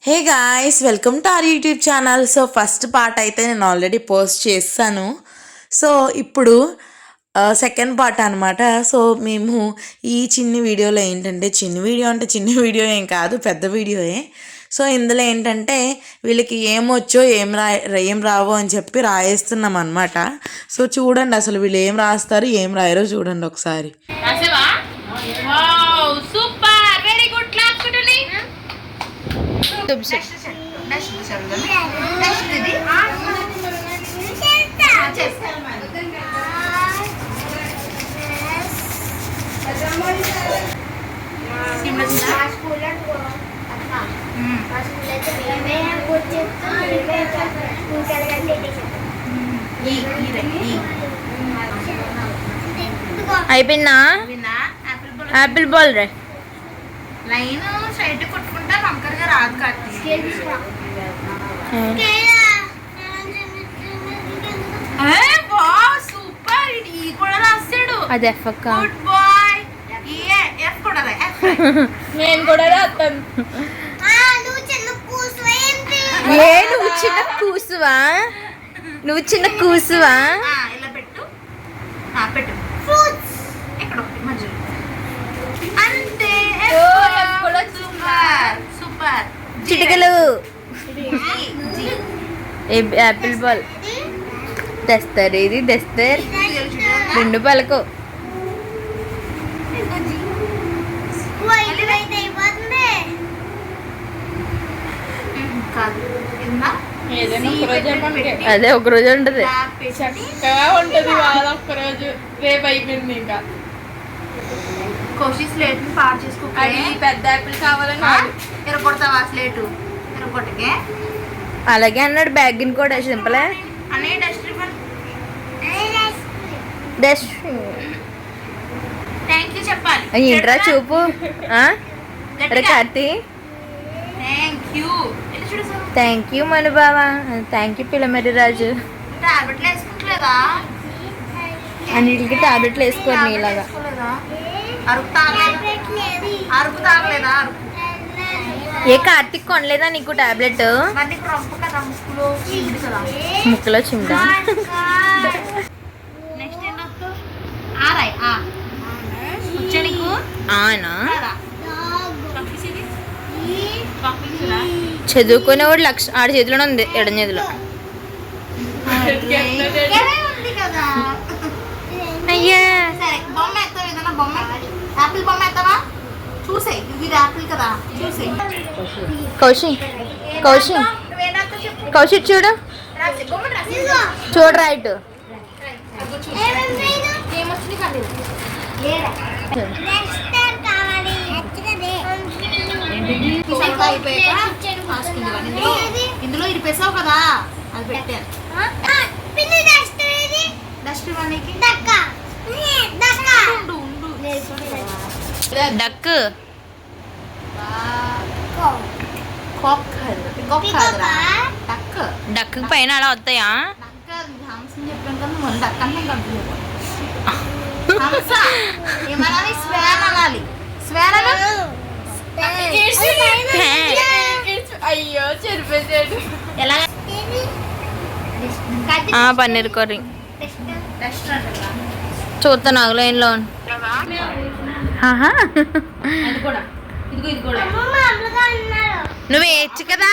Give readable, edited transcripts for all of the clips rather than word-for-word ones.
Hey guys, welcome to our YouTube channel. So first part అయితే నేను already post చేశాను. So ఇప్పుడు second part అనమాట. సో మేము ఈ చిన్ని వీడియోలో ఏంటంటే, చిన్ని వీడియో అంటే చిన్ని వీడియో ఏం కాదు, పెద్ద వీడియోయే. సో ఇందులో ఏంటంటే వీళ్ళకి ఏమొచ్చో ఏం రావో అని చెప్పి రాయేస్తున్నాం అనమాట. సో చూడండి అసలు వీళ్ళు ఏం రాస్తారు ఏం రాయరో చూడండి ఒకసారి. అయిపోయిందా? యాపిల్ బాల్ రే లైన్ స్ట్రైట్ కొట్టుకుంటా వంకరగా రాదు కట్టి. సూపర్, ఈ కూడా రాస్తాడు. అది ఎఫ్ అక్క. Good bye. ఎఫ్ కూడా నేను కూడా రాస్తాను. నువ్వు చిన్న కూసువా? నువ్వు చిన్న కూసువా? ఇలా పెట్టు, పెట్టు ఇక్కడ మధ్యలో అంతే. సూపర్ చిటికలు. యాపిల్ బాల్ తెస్తారు. ఇది తెస్తారు రెండు పలకు. అదే ఒక రోజు ఉంటది, చక్కగా ఉంటది. వాళ్ళ ఒక్కరోజు రేపు అయిపోయింది. ఇంకా కోషి స్లేట్ ని పాడు చేసుకో. అది పెద్ద యాపిల్ కావాలని ఎరగొడతావా స్లేటు? ఎరగొట్టకే. అలాగే అన్నాడు. బ్యాగ్ కూడా సింపుల్. అనే డస్ట్ డస్ట్ థ్యాంక్ యూ చెప్పాలి. ఏంట్రా చూపు. కార్తీ థ్యాంక్ యూ మను బావా. థ్యాంక్ యూ పిల్లమరి రాజు. టాబ్లెట్లు వేసుకుంటలేదా? అన్నిటికి టాబ్లెట్లు వేసుకోండి ఇలాగా. అరుపు తాగలేదా? ఏ కార్తీక్ కొనలేదా నీకు టాబ్లెట్? ముక్కులో చిమ్దా. నెక్స్ట్ నీకు అవునా? చదువుకునేవాడు ఆడి చేతిలోనే ఉంది, ఎడం చేతిలో. అయ్యా బొమ్మ ఎత్తావు, ఏదన్నా బొమ్మ. యాపిల్ బొమ్మ ఎత్తావా? చూసే, ఇది యాపిల్ కదా, చూసే. కౌశిక్ చూడు, చూడరా ఇటు. ఇందులో ఇరిపేసావు కదా, అది పెట్టాను. డస్ట్ డక్ డక్ పైన అలా వస్తాయా? అయ్యో చెరిపేసాడు. పన్నీర్ కర్రీ చూస్తా నాకు లైన్లో. నువ్వేయచ్చు కదా,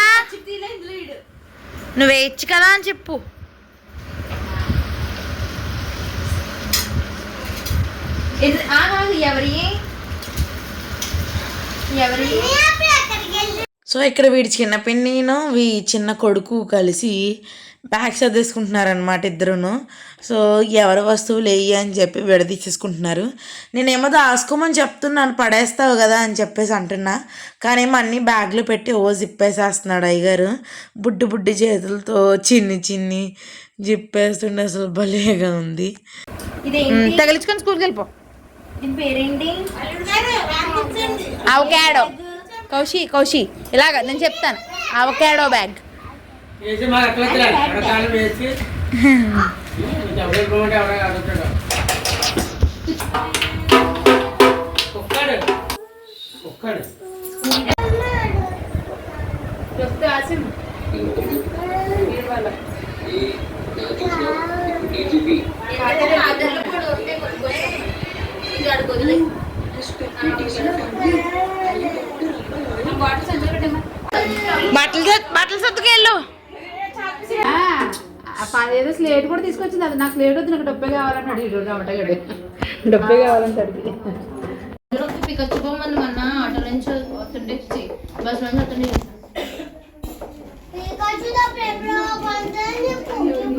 నువ్వేయచ్చు కదా అని చెప్పు. సో ఇక్కడ వీడి చిన్న పిన్నిను చిన్న కొడుకు కలిసి బ్యాగ్ సర్దేసుకుంటున్నారనమాట ఇద్దరును. సో ఎవరి వస్తువులు వేయి అని చెప్పి విడదీసేసుకుంటున్నారు. నేనేమో దాసుకోమని చెప్తున్నాను, పడేస్తావు కదా అని చెప్పేసి అంటున్నా. కానీ ఏమో అన్నీ బ్యాగ్లో పెట్టి జిప్పేసేస్తున్నాడు అయ్యగారు. బుడ్డి చేతులతో చిన్ని జిప్పేస్తుండే. అసలు భలేగా ఉంది. తగిలించుకొని స్కూల్కి వెళ్ళిపో. పేరేంటి? అవకాడో. కౌశి ఇలాగా నేను చెప్తాను. Avocado bag. వస్తే ఆసిం బట్టలు సర్దుకెళ్ళు. ఏదో స్లేట్ కూడా తీసుకొచ్చింది. అది నాకు స్లేట్ వద్దు, నాకు డబ్బే కావాలంటాడు. ఈ రోజు అమ్మటగాడు డబ్బే కావాలంటాడు. పికొచ్చిపోమంది మొన్న ఆటో నుంచి వస్తుండే బస్ నుంచి వస్తుండే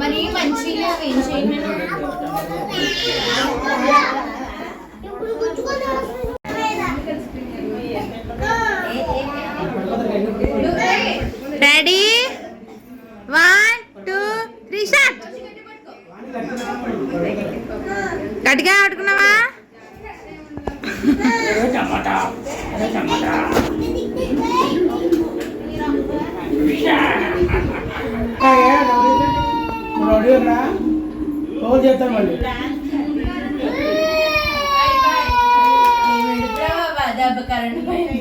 మరి మంచిగా ఏం చేయండి. Daddy 1 2 3 start. గట్టిగా ఆడుకున్నావా? చేస్తాను మళ్ళీ కరెంట్ పోయింది.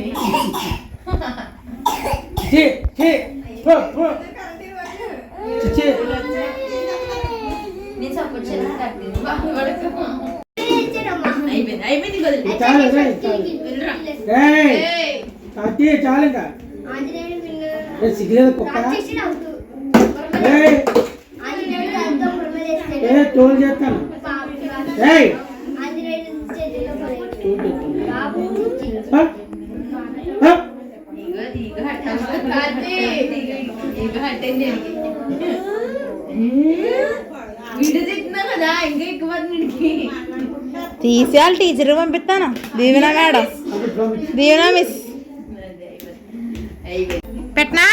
నేను సపోర్ట్ చాలు ఇంకా సిగ్గులేదు కుక్క తోలు చేస్తాను. తీసేయాలి. టీచర్ పంపిస్తాను. దీవెన మేడం, దీవెన మిస్ పెట్టనా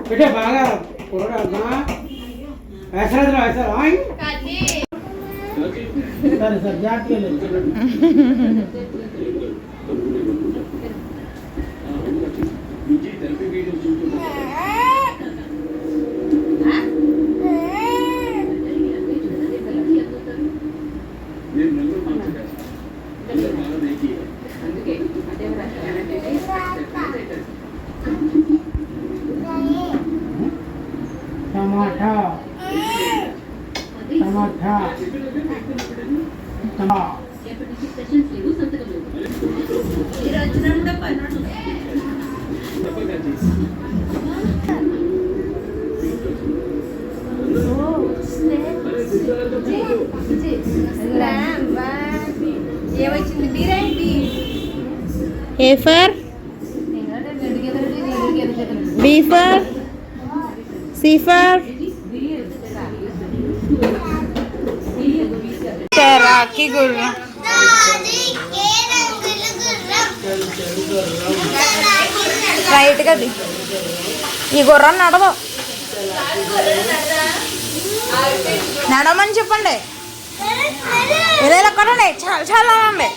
పెట్టే బాగా వేసరాదు వేసారా సరే సార్ జాగ్రత్త. టమాటా టమాటా ఏమొచ్చింది? బీరేంటి? A for B for C for Rakhi గుర్రం. రైట్ కదా. ఈ గుర్రం నడదు. నడమని చెప్పండి. ఇలా కొనండి. చాలా చాలా అండి.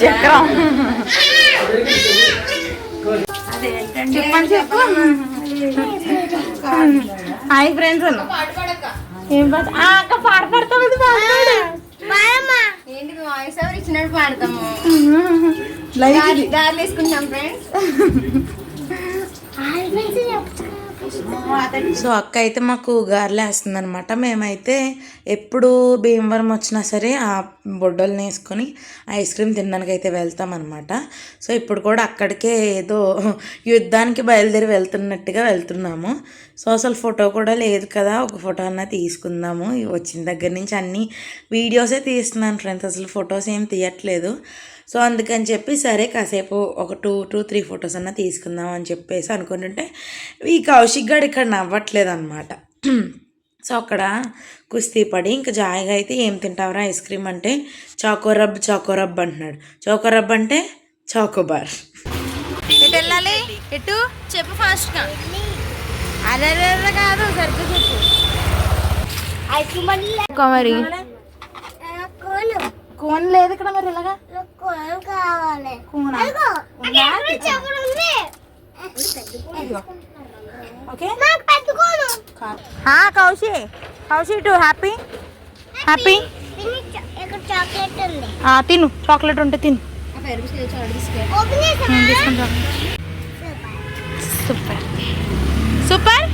చక్రం చెప్పండి. చెప్పు. హాయ్ ఫ్రెండ్స్ అన్న. ఏం అక్క పాట పడతాం. ఏంటి వాయిస్ ఎవరు ఇచ్చినట్టు పాడతాము. లైవ్ గాలి వేసుకుంటాం ఫ్రెండ్స్. సో అక్క అయితే మాకు గారెలు వేస్తుంది అనమాట. మేమైతే ఎప్పుడు భీమవరం వచ్చినా సరే ఆ బొడ్డల్ని వేసుకొని ఐస్ క్రీమ్ తినడానికి అయితే వెళ్తామన్నమాట. సో ఇప్పుడు కూడా అక్కడికే ఏదో యుద్ధానికి బయలుదేరి వెళ్తున్నట్టుగా వెళ్తున్నాము. సో అసలు ఫోటో కూడా లేదు కదా, ఒక ఫోటో అన్నా తీసుకుందాము. వచ్చిన దగ్గర నుంచి అన్ని వీడియోసే తీస్తున్నాను ఫ్రెండ్స్, అసలు ఫొటోస్ ఏం తీయట్లేదు. సో అందుకని చెప్పి సరే కాసేపు ఒక 2-3 ఫొటోస్ అన్నా తీసుకుందాం అని చెప్పేసి అనుకుంటుంటే ఈ కౌశిక్ గారు ఇక్కడ నవ్వట్లేదు అనమాట. సో అక్కడ కుస్తీ పడి ఇంకా జాయిగా అయితే ఏం తింటావరా ఐస్ క్రీమ్ అంటే చాకోరబ్ అంటున్నాడు. చాకోరబ్ అంటే చాకోబార్. ఎటు వెళ్ళాలి? ఎటు చెప్పు ఫాస్ట్గా. అరే కాదు, సరిగ్గా చెప్పు. మరి కోన్ లేదు ఇక్కడ మరి ఇలాగా కావాలి Kona okay Kaushi Kaushi to happy happy chocolate ఉంది తిను చాక్లెట్ ఉంటే తిను సూపర్ సూపర్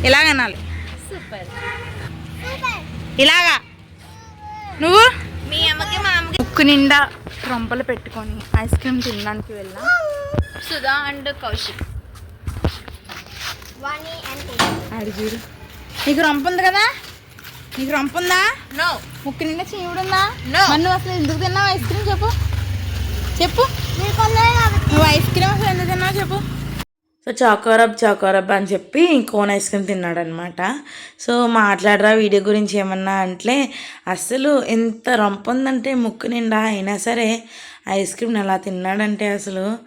ఇలాగ అనాలి ఇలాగా నువ్వు మీ అమ్మకి మా అమ్మకి ముక్కు నిండా రొంపలు పెట్టుకొని ఐస్ క్రీమ్ తినడానికి వెళ్ళాం సుధా అండ్ కౌశిక్ వాణి అండ్ అడిగిరు నీకు రొంప ఉంది కదా నీకు రొంప ఉందా నో ముక్కు నిండా చీవుడుందా No. మరి నువ్వు అసలు ఎందుకు తిన్నావు ఐస్ క్రీమ్ చెప్పు చెప్పు మీరు కొన్నారు కాబట్టి నువ్వు ఐస్ క్రీమ్ అసలు ఎందుకు తిన్నావు చెప్పు సో చాకోరబ్ అని చెప్పి కోన్ ఐస్ క్రీమ్ తిన్నాడనమాట. సో మాట్లాడరా వీడియో గురించి ఏమన్నా అంటే అసలు ఎంత రంపు ఉందంటే ముక్కు నిండా అయినా సరే ఐస్ క్రీమ్ని అలా తిన్నాడంటే అసలు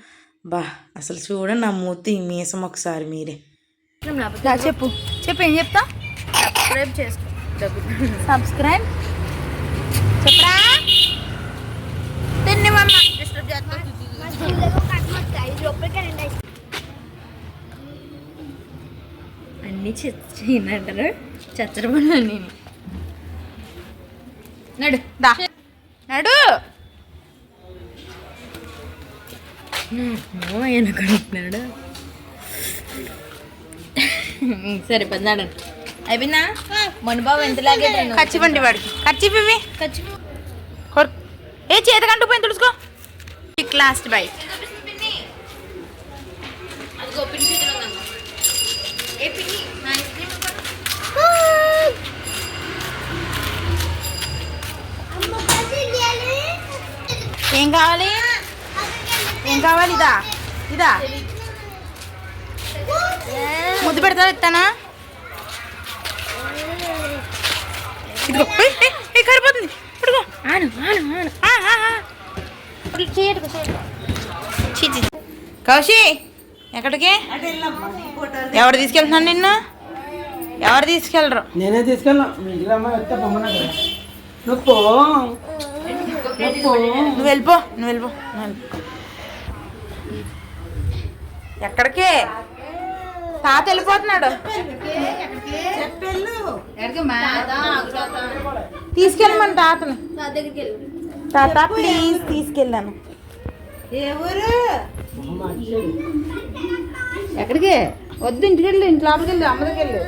అసలు చూడండి నా మూతి మీసం ఒకసారి మీరే చెప్పు చెప్పు ఏం చెప్తా సబ్స్క్రైబ్ చేసుకో సబ్స్క్రైబ్ చెప్పరా తిన్ని మమ్మ డిస్టర్బ్ చేస్తా అన్నీ చేయనంటారు చచ్చరపడి నేను నడు దా నడు ఎనకడుతున్నాడు సరే పన్నాడు అయిపోయిందా మనుబాబు ఎంతలాగే ఖర్చు పండి వాడికి ఖర్చు ఇవి ఖర్చు ఏ చేతకంటూ పోయి తుడుచుకో లాస్ట్ బైట్ ఏం కావాలి ఏం కావాలి ఇదా ఇదా ముద్దు పెడతా ఇస్తానా ఇదిగో కరిపోతుంది ఇదిగో ఆను ఆను ఆను చీచి కౌశి ఎక్కడికి ఎవరు తీసుకెళ్తున్నాను నిన్ను ఎవరు తీసుకెళ్ళరు నేనే తీసుకెళ్ళా మీ ఇంటికి రమ్మని వస్తే పొమ్మన్నా కదా నువ్వు పో నువ్వు వెళ్ళిపో ఎక్కడికి తాత వెళ్ళిపోతున్నాడు తీసుకెళ్ళమని తాతని తాత ప్లీజ్ తీసుకెళ్ళాను ఎక్కడికి వద్దు ఇంటికి వెళ్ళు ఇంటి లోపలికి వెళ్ళు అమ్మ దగ్గర వెళ్ళు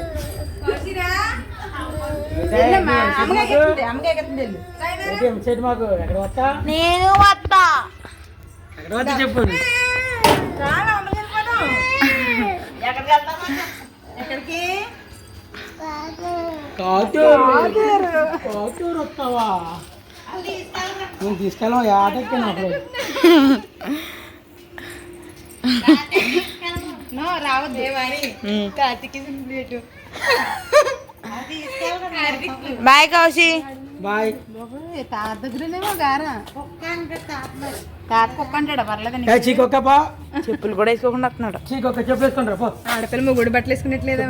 సైడ్ మాకు ఎక్కడ వస్తా నేను వస్తా ఎక్కడ వస్తా చెప్పు ఎక్కడికి కాతూరు వస్తావా నేను తీసుకెళ్ళాం ఆటకి నాకు రావద్దు కార్తీక్ బాయ్ కౌశి బాయ్ తాత దగ్గరనేమో గారా తాత కుక్క అంటాడా పర్లేదు చీకొక్కపా చెప్పులు కూడా వేసుకోకుండా వస్తున్నాడు చీకొక్క చెప్పేసుకుంటారా పో ఆడపిల్ల మొగుడు బట్టలు వేసుకున్నట్లేదా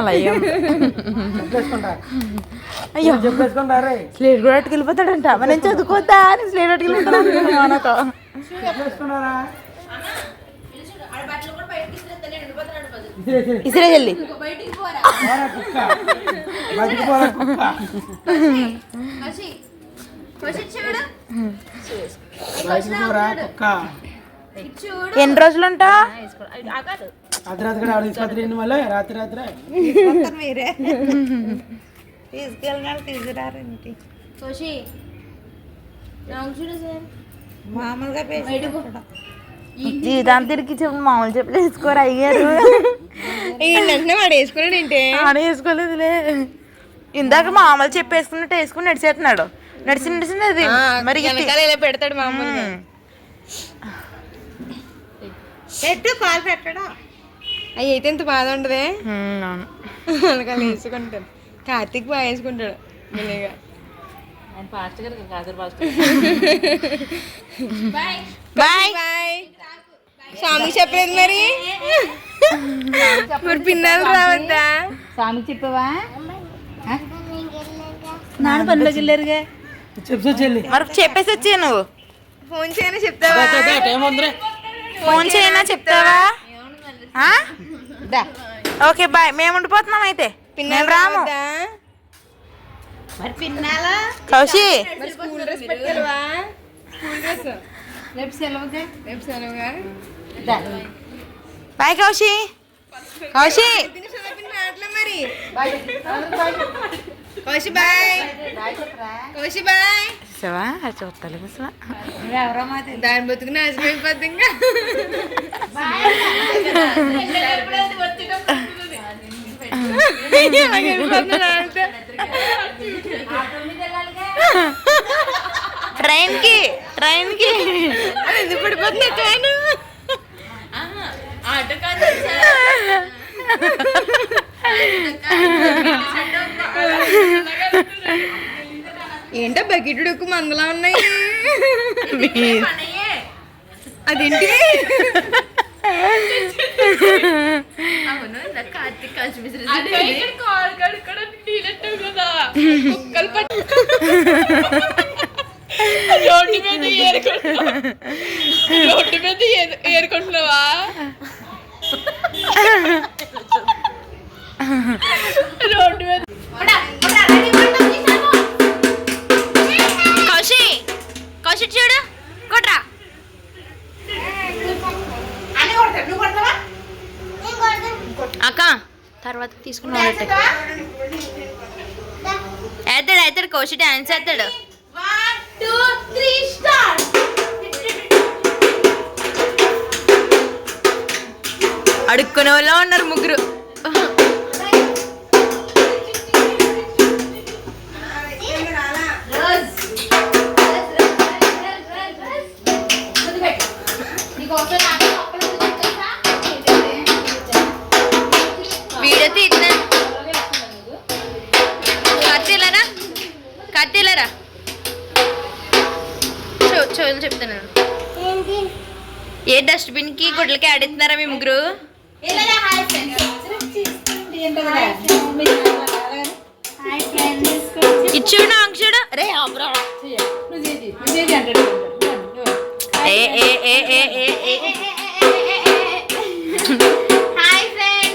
అలా చెప్పేసుకుంటా అయ్యో చెప్పేసుకుంటా రే స్లేట్ కూడా అట్టుకెళ్ళిపోతాడంట మనం చదువుకోద్దా అని స్లేట్ అట్టుకెళ్ళిపోతాడు చెప్పేసుకున్నారా ఇసిరే చెల్లి కుక్క బయటికి పోరా కుక్క బయటికి పోరా కుక్క ఎన్ని రోజులు ఉంటా అర్ధరాత్రి కూడా ఆవిడ తీసుకొద్దు మళ్ళీ రాత్రి మీరే తీసుకెళ్ళినారు తీసుకురారండి మామూలుగా జీవితాంతికి చెప్పు మామూలు చెప్పులు వేసుకోరు అయ్యారు వాడు వేసుకున్నాడు ఏంటి ఆడ వేసుకోలేదులే ఇందాక మామూలు చెప్పు వేసుకున్నట్టు వేసుకుని నడిచేస్తున్నాడు నడిచింది మరి ఇలా పెడతాడు మామూలుగా పెట్టు కాలు పెట్టడం అవి అయితే ఇంత బాధ ఉండదే అందుకని వేసుకుంటాను కార్తీక్ బాగా వేసుకుంటాడు మెల్లిగా బాయ్ బాయ్ స్వామి చెప్పలేదు మరి మరి పిల్లలు రావద్దా స్వామి చెప్పవా నాన్న పనిలోకి వెళ్ళారుగా చెప్పు చెల్లి మరి చెప్పేసి వచ్చి నువ్వు ఫోన్ చేయని చెప్తావా? టైం ఉందిరే. ఫోన్ చేయనా చెప్తావా? ఆ? Okay bye. మేము ఉండిపోతున్నాం అయితే. మేము రాము. కౌశి స్కూల్ డ్రెస్ పెట్టుకెళ్ళవా? స్కూల్ డ్రెస్ రేపు సెలవుగా బాయ్ కౌశి. కౌశి మరి కౌశి బాయ్. కౌశి బాయ్. చూసావా చూస్తాను చూసావా దాని బతుకు నాశనమైపోద్ది ఇంకా. ట్రైన్ కి అది ఎందుకు పడిపోతుంది ట్రైన్? ఆటో కాదు ఏంటో బకెట్ ఉడుకు మందలా ఉన్నాయి. అదేంటి? రోడ్డు మీద ఏరుకుంటున్నావా? రోడ్డు మీద కౌశి చూడు కొట్రా. అక్క తర్వాత తీసుకున్నా ఎత్తాడు కౌశి డాన్స్ ఎత్తాడు. అడుక్కునే వాళ్ళ ఉన్నారు ముగ్గురు. వీడియో తీస్తున్నాను. కత్తిలరా చోలు చెప్తాను. ఏ డస్ట్బిన్ కి గుడ్లకి ఆడిస్తున్నారా మీ ముగ్గురు? ఇచ్చుడు అంకుడు రే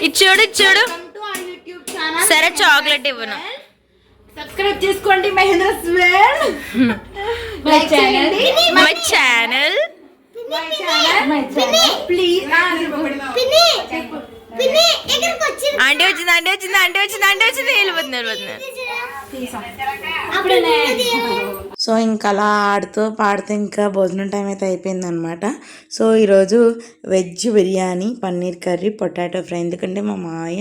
ఇచ్చుడు సరే చాక్లెట్ ఇవ్వను. సబ్స్క్రైబ్ చేసుకోండి మహేంద్ర స్వేల్. My channel please. ఆంటీ వచ్చింది వెళ్ళిపోతున్నారు. సో ఇంకా అలా ఆడుతూ పాడుతూ ఇంకా భోజనం టైం అయితే అయిపోయిందనమాట. సో ఈరోజు veg biryani, paneer curry, potato fry. ఎందుకంటే మా మాయ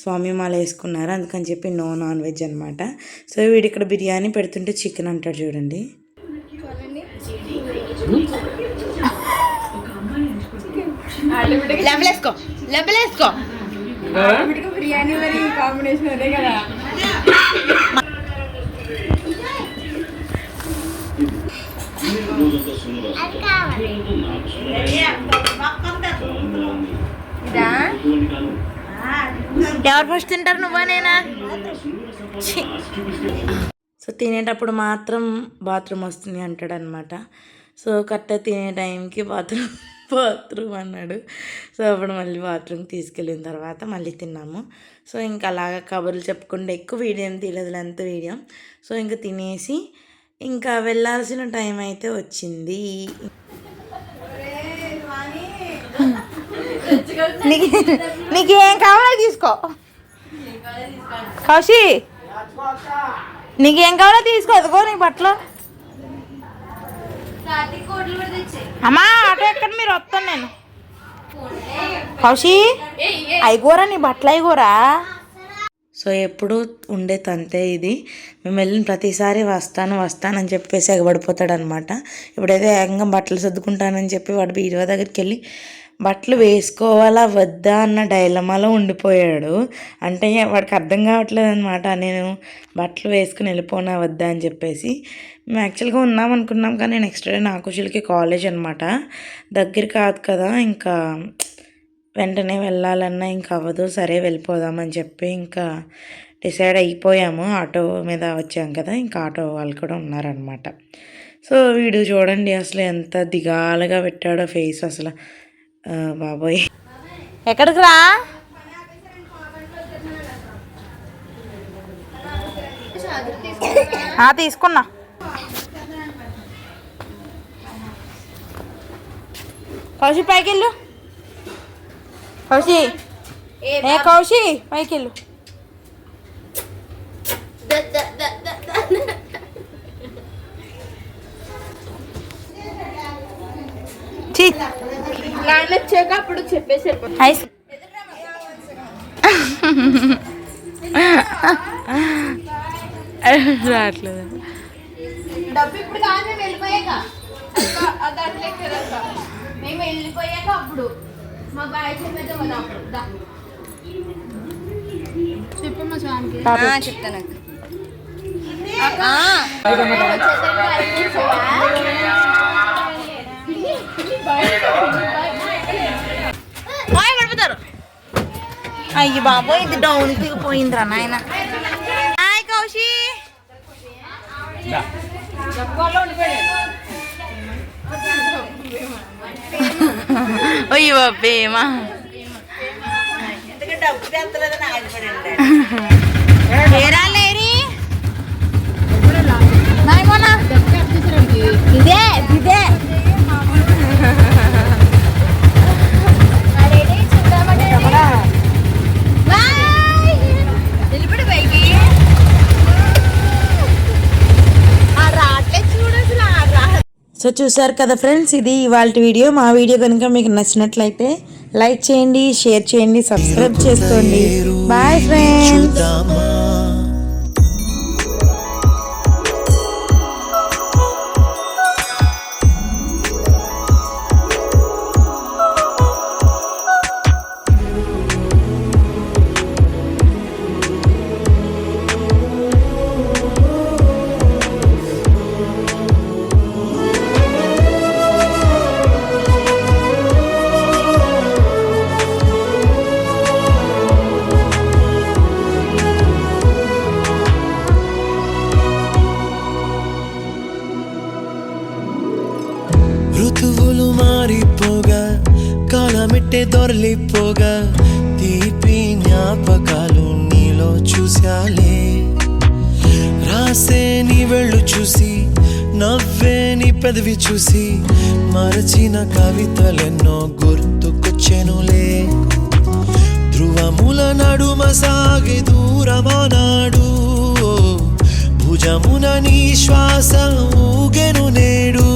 స్వామిమాల వేసుకున్నారు, అందుకని చెప్పి నో నాన్ వెజ్ అనమాట. సో వీడు ఇక్కడ బిర్యానీ పెడుతుంటే చికెన్ అంటాడు చూడండి. లెబలేసుకో బిర్యానీ మరి కాంబినేషన్ అదే కదా. ఎవరు ఫస్ట్ తింటారు నువ్వా నేనా? సో తినేటప్పుడు మాత్రం బాత్రూమ్ వస్తుంది అంటాడు అనమాట. సో కరెక్ట్గా తినే టైంకి బాత్రూమ్ అన్నాడు. సో అప్పుడు మళ్ళీ బాత్రూమ్కి తీసుకెళ్ళిన తర్వాత మళ్ళీ తిన్నాము. సో ఇంకా అలాగా కబుర్లు చెప్పుకుంటే ఎక్కువ వీడియో ఏం తీయలేదు, లెంత్ వీడియో. సో ఇంకా తినేసి ఇంకా వెళ్ళాల్సిన టైం అయితే వచ్చింది. నీకేం కావాలో తీసుకో కౌశి, నీకేం కావాలో తీసుకో. అదిగో నీ బట్టలు. అమ్మా ఆటో ఎక్కడ మీరు వస్తాను నేను. కౌశి అయిగోరా నీ బట్టలు అయిగోరా. సో ఎప్పుడు ఉండే తంతే ఇది. మేము వెళ్ళిన ప్రతిసారి వస్తానని చెప్పేసి ఎగబడిపోతాడు అనమాట. ఇప్పుడైతే ఏకంగా బట్టలు సర్దుకుంటానని చెప్పి వాడు బీరువా దగ్గరికి వెళ్ళి బట్టలు వేసుకోవాలా వద్దా అన్న డైలమాలో ఉండిపోయాడు. అంటే వాడికి అర్థం కావట్లేదు అనమాట, నేను బట్టలు వేసుకుని వెళ్ళిపోనా వద్దా అని చెప్పేసి. మేము యాక్చువల్గా ఉన్నాం అనుకున్నాం, కానీ నెక్స్ట్ డే నాకుషులకి కాలేజ్ అనమాట, దగ్గర కాదు కదా, ఇంకా వెంటనే వెళ్ళాలన్నా ఇంకా అవ్వదు. సరే వెళ్ళిపోదామని చెప్పి ఇంకా డిసైడ్ అయిపోయాము. ఆటో మీద వచ్చాం కదా, ఇంకా ఆటో వాళ్ళు కూడా ఉన్నారనమాట. సో వీడు చూడండి అసలు ఎంత దిగాలుగా పెట్టాడో ఫేస్ అసలు, బాబోయ్. ఎక్కడికి రా? తీసుకున్నా. కౌశి పైకి వెళ్ళు. కౌశి కౌశి పైకి వెళ్ళు. నాన్న వచ్చాక అప్పుడు చెప్పేసి రావట్లేదు. డబ్బు ఇప్పుడు కాదు, మేము వెళ్ళిపోయాక మేము వెళ్ళిపోయాక అప్పుడు మా బాయ్ చెప్పేద్దాం కదా అప్పుడు. చెప్పమ్మా స్వామికి చెప్తాను. పడిపోతారు. అయ్యి బాబోయ్, ఇది డౌన్ దిగిపోయిందిరా నాయన. హాయ్ కౌశి. అయ్యో బాబేమా, ఇదే ఇదే సో చూసారు కదా ఫ్రెండ్స్, ఇది ఇవాళ వీడియో. మా వీడియో కనుక మీకు నచ్చినట్లయితే లైక్ చేయండి, షేర్ చేయండి, సబ్స్క్రైబ్ చేసుకోండి. Bye friends. ఋతువులు మారిపోగా, కాలమిట్టే దొరలిపోగా, తీపి జ్ఞాపకాలు నీలో చూశాలే. రాసే నీ వెళ్ళు చూసి, నవ్వే నీ పెదవి చూసి, మరచిన కవితలెన్నో గుర్తుకొచ్చెనులే. ధ్రువముల నడుమ సాగి దూరమానాడు, భుజమున నీ శ్వాస ఊగెను నేడు.